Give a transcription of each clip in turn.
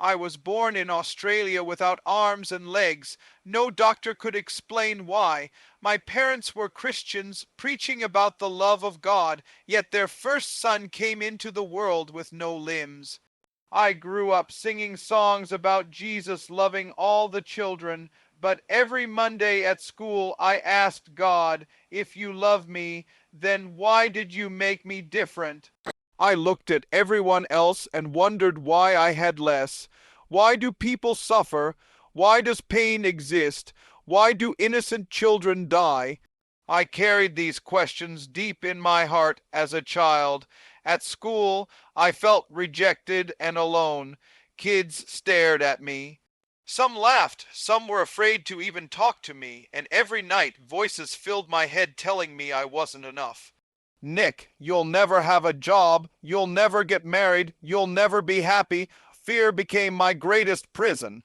I was born in Australia without arms and legs. No doctor could explain why. My parents were Christians, preaching about the love of God, yet their first son came into the world with no limbs. I grew up singing songs about Jesus loving all the children, but every Monday at school I asked God, if you love me, then why did you make me different? I looked at everyone else and wondered why I had less. Why do people suffer? Why does pain exist? Why do innocent children die? I carried these questions deep in my heart as a child. At school, I felt rejected and alone. Kids stared at me. Some laughed, some were afraid to even talk to me, and every night voices filled my head telling me I wasn't enough. Nick, you'll never have a job, you'll never get married, you'll never be happy. Fear became my greatest prison.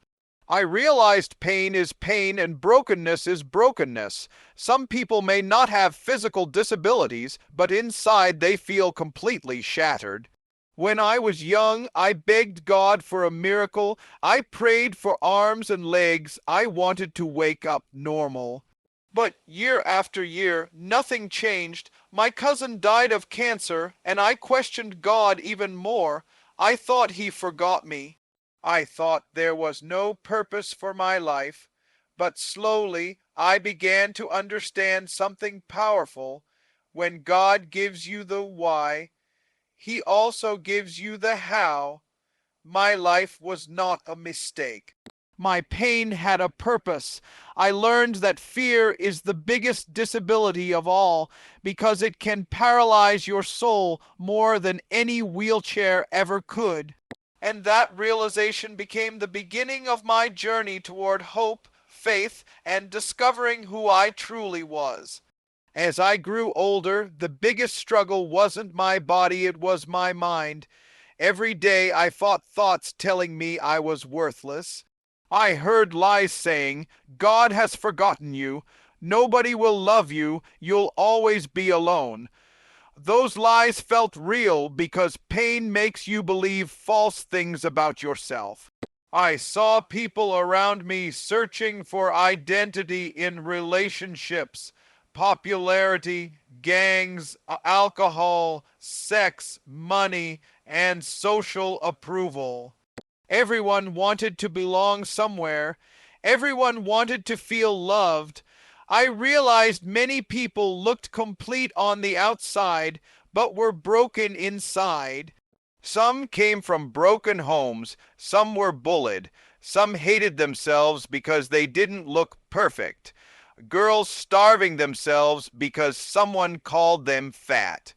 I realized pain is pain and brokenness is brokenness. Some people may not have physical disabilities, but inside they feel completely shattered. When I was young, I begged God for a miracle. I prayed for arms and legs. I wanted to wake up normal. But year after year, nothing changed. My cousin died of cancer, and I questioned God even more. I thought he forgot me. I thought there was no purpose for my life. But slowly, I began to understand something powerful. When God gives you the why, he also gives you the how. My life was not a mistake. My pain had a purpose. I learned that fear is the biggest disability of all because it can paralyze your soul more than any wheelchair ever could. And that realization became the beginning of my journey toward hope, faith, and discovering who I truly was. As I grew older, the biggest struggle wasn't my body, it was my mind. Every day I fought thoughts telling me I was worthless. I heard lies saying, God has forgotten you, nobody will love you, you'll always be alone. Those lies felt real because pain makes you believe false things about yourself. I saw people around me searching for identity in relationships, popularity, gangs, alcohol, sex, money, and social approval. Everyone wanted to belong somewhere. Everyone wanted to feel loved. I realized many people looked complete on the outside, but were broken inside. Some came from broken homes, some were bullied, some hated themselves because they didn't look perfect. Girls starving themselves because someone called them fat.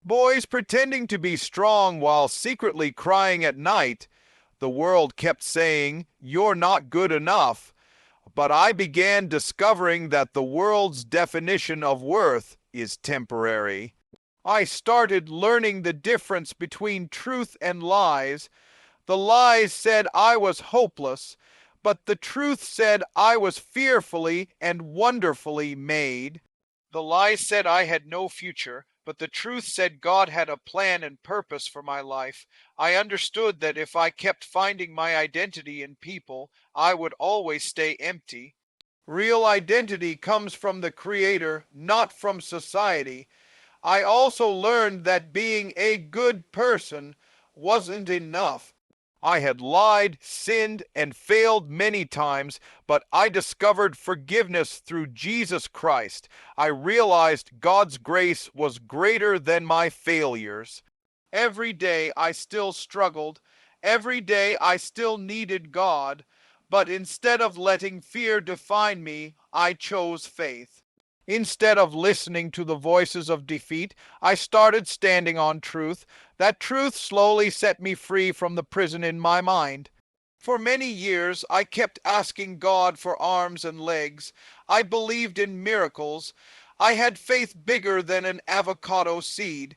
Boys pretending to be strong while secretly crying at night. The world kept saying, "You're not good enough." But I began discovering that the world's definition of worth is temporary. I started learning the difference between truth and lies. The lies said I was hopeless, but the truth said I was fearfully and wonderfully made. The lies said I had no future, but the truth said God had a plan and purpose for my life. I understood that if I kept finding my identity in people, I would always stay empty. Real identity comes from the Creator, not from society. I also learned that being a good person wasn't enough. I had lied, sinned, and failed many times, but I discovered forgiveness through Jesus Christ. I realized God's grace was greater than my failures. Every day I still struggled. Every day I still needed God. But instead of letting fear define me, I chose faith. Instead of listening to the voices of defeat, I started standing on truth. That truth slowly set me free from the prison in my mind. For many years, I kept asking God for arms and legs. I believed in miracles. I had faith bigger than an avocado seed.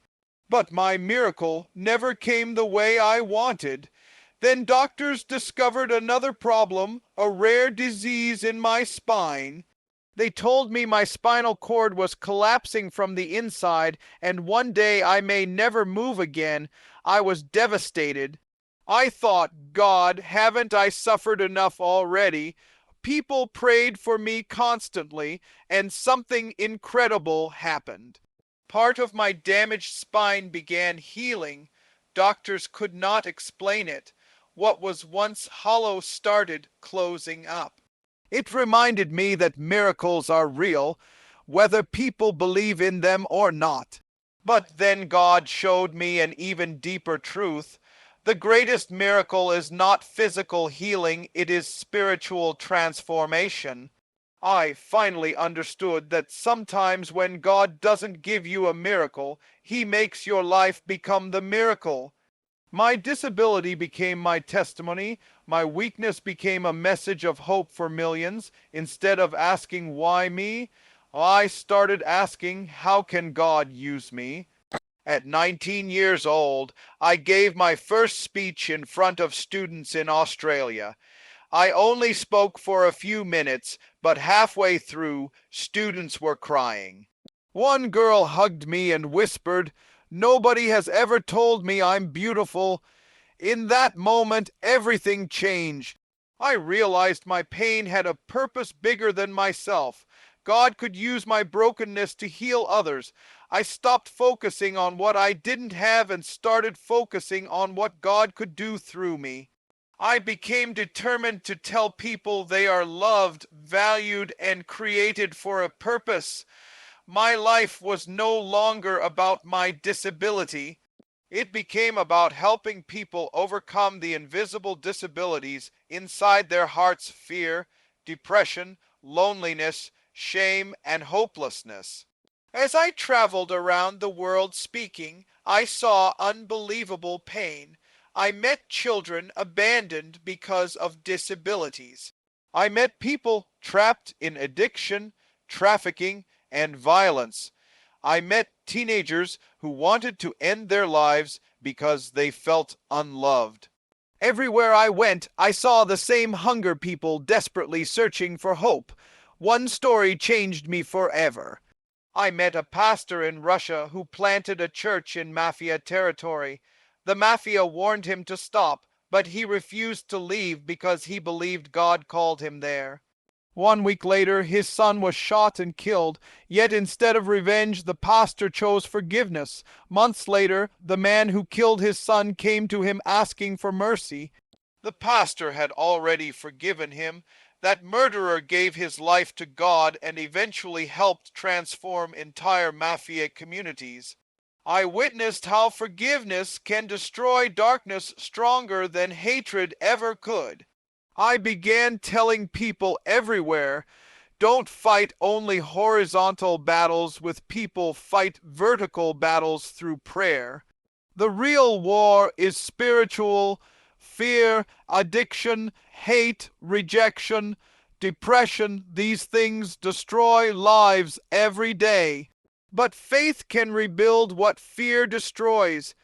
But my miracle never came the way I wanted. Then doctors discovered another problem, a rare disease in my spine. They told me my spinal cord was collapsing from the inside and one day I may never move again. I was devastated. I thought, God, haven't I suffered enough already? People prayed for me constantly, and something incredible happened. Part of my damaged spine began healing. Doctors could not explain it. What was once hollow started closing up. It reminded me that miracles are real, whether people believe in them or not. But then God showed me an even deeper truth. The greatest miracle is not physical healing, it is spiritual transformation. I finally understood that sometimes when God doesn't give you a miracle, He makes your life become the miracle. My disability became my testimony. My weakness became a message of hope for millions. Instead of asking why me, I started asking how can God use me? At 19 years old, I gave my first speech in front of students in Australia. I only spoke for a few minutes, but halfway through, students were crying. One girl hugged me and whispered, "Nobody has ever told me I'm beautiful." In that moment, everything changed. I realized my pain had a purpose bigger than myself. God could use my brokenness to heal others. I stopped focusing on what I didn't have and started focusing on what God could do through me. I became determined to tell people they are loved, valued, and created for a purpose. My life was no longer about my disability. It became about helping people overcome the invisible disabilities inside their hearts: fear, depression, loneliness, shame, and hopelessness. As I traveled around the world speaking, I saw unbelievable pain. I met children abandoned because of disabilities. I met people trapped in addiction, trafficking, and violence. I met teenagers who wanted to end their lives because they felt unloved. Everywhere I went, I saw the same hunger people desperately searching for hope. One story changed me forever. I met a pastor in Russia who planted a church in mafia territory. The mafia warned him to stop, but he refused to leave because he believed God called him there. 1 week later, his son was shot and killed, yet instead of revenge, the pastor chose forgiveness. Months later, the man who killed his son came to him asking for mercy. The pastor had already forgiven him. That murderer gave his life to God and eventually helped transform entire mafia communities. I witnessed how forgiveness can destroy darkness stronger than hatred ever could. I began telling people everywhere, don't fight only horizontal battles with people, fight vertical battles through prayer. The real war is spiritual. Fear, addiction, hate, rejection, depression, these things destroy lives every day. But faith can rebuild what fear destroys.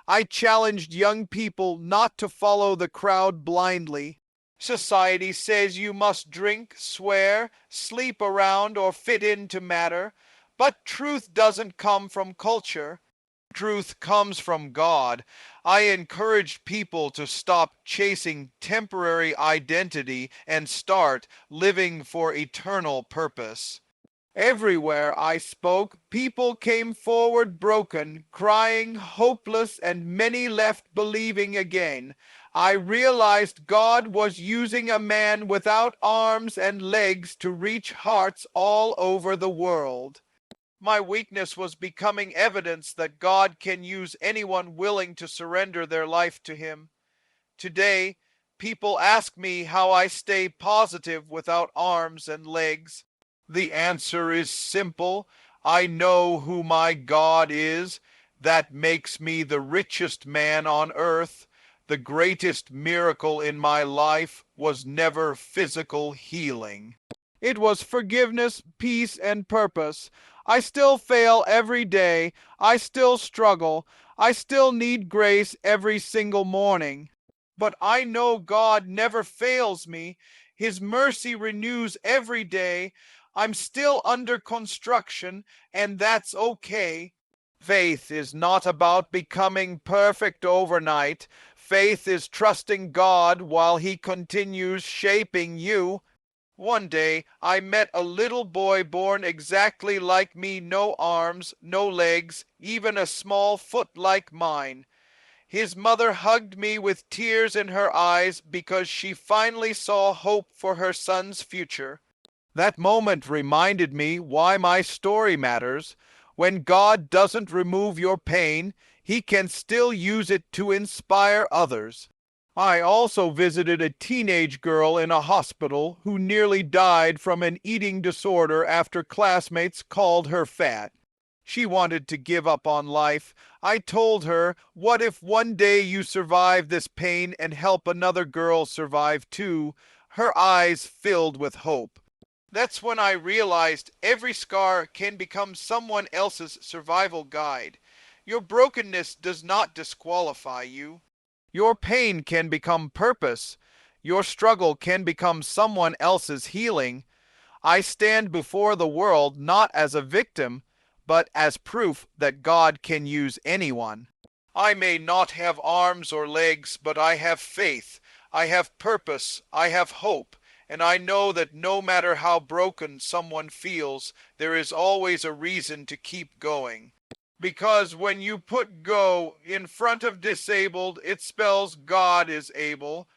I challenged young people not to follow the crowd blindly. Society says you must drink, swear, sleep around, or fit in to matter. But truth doesn't come from culture. Truth comes from God. I encouraged people to stop chasing temporary identity and start living for eternal purpose. Everywhere I spoke, people came forward broken, crying, hopeless, and many left believing again. I realized God was using a man without arms and legs to reach hearts all over the world. My weakness was becoming evidence that God can use anyone willing to surrender their life to Him. Today, people ask me how I stay positive without arms and legs. The answer is simple. I know who my God is. That makes me the richest man on earth. The greatest miracle in my life was never physical healing. It was forgiveness, peace, and purpose. I still fail every day. I still struggle. I still need grace every single morning. But I know God never fails me. His mercy renews every day. I'm still under construction, and that's okay. Faith is not about becoming perfect overnight. Faith is trusting God while He continues shaping you. One day I met a little boy born exactly like me, no arms, no legs, even a small foot like mine. His mother hugged me with tears in her eyes because she finally saw hope for her son's future. That moment reminded me why my story matters. When God doesn't remove your pain, He can still use it to inspire others. I also visited a teenage girl in a hospital who nearly died from an eating disorder after classmates called her fat. She wanted to give up on life. I told her, what if one day you survive this pain and help another girl survive too? Her eyes filled with hope. That's when I realized every scar can become someone else's survival guide. Your brokenness does not disqualify you. Your pain can become purpose. Your struggle can become someone else's healing. I stand before the world not as a victim, but as proof that God can use anyone. I may not have arms or legs, but I have faith. I have purpose. I have hope. And I know that no matter how broken someone feels, there is always a reason to keep going. Because when you put go in front of disabled, it spells God is able.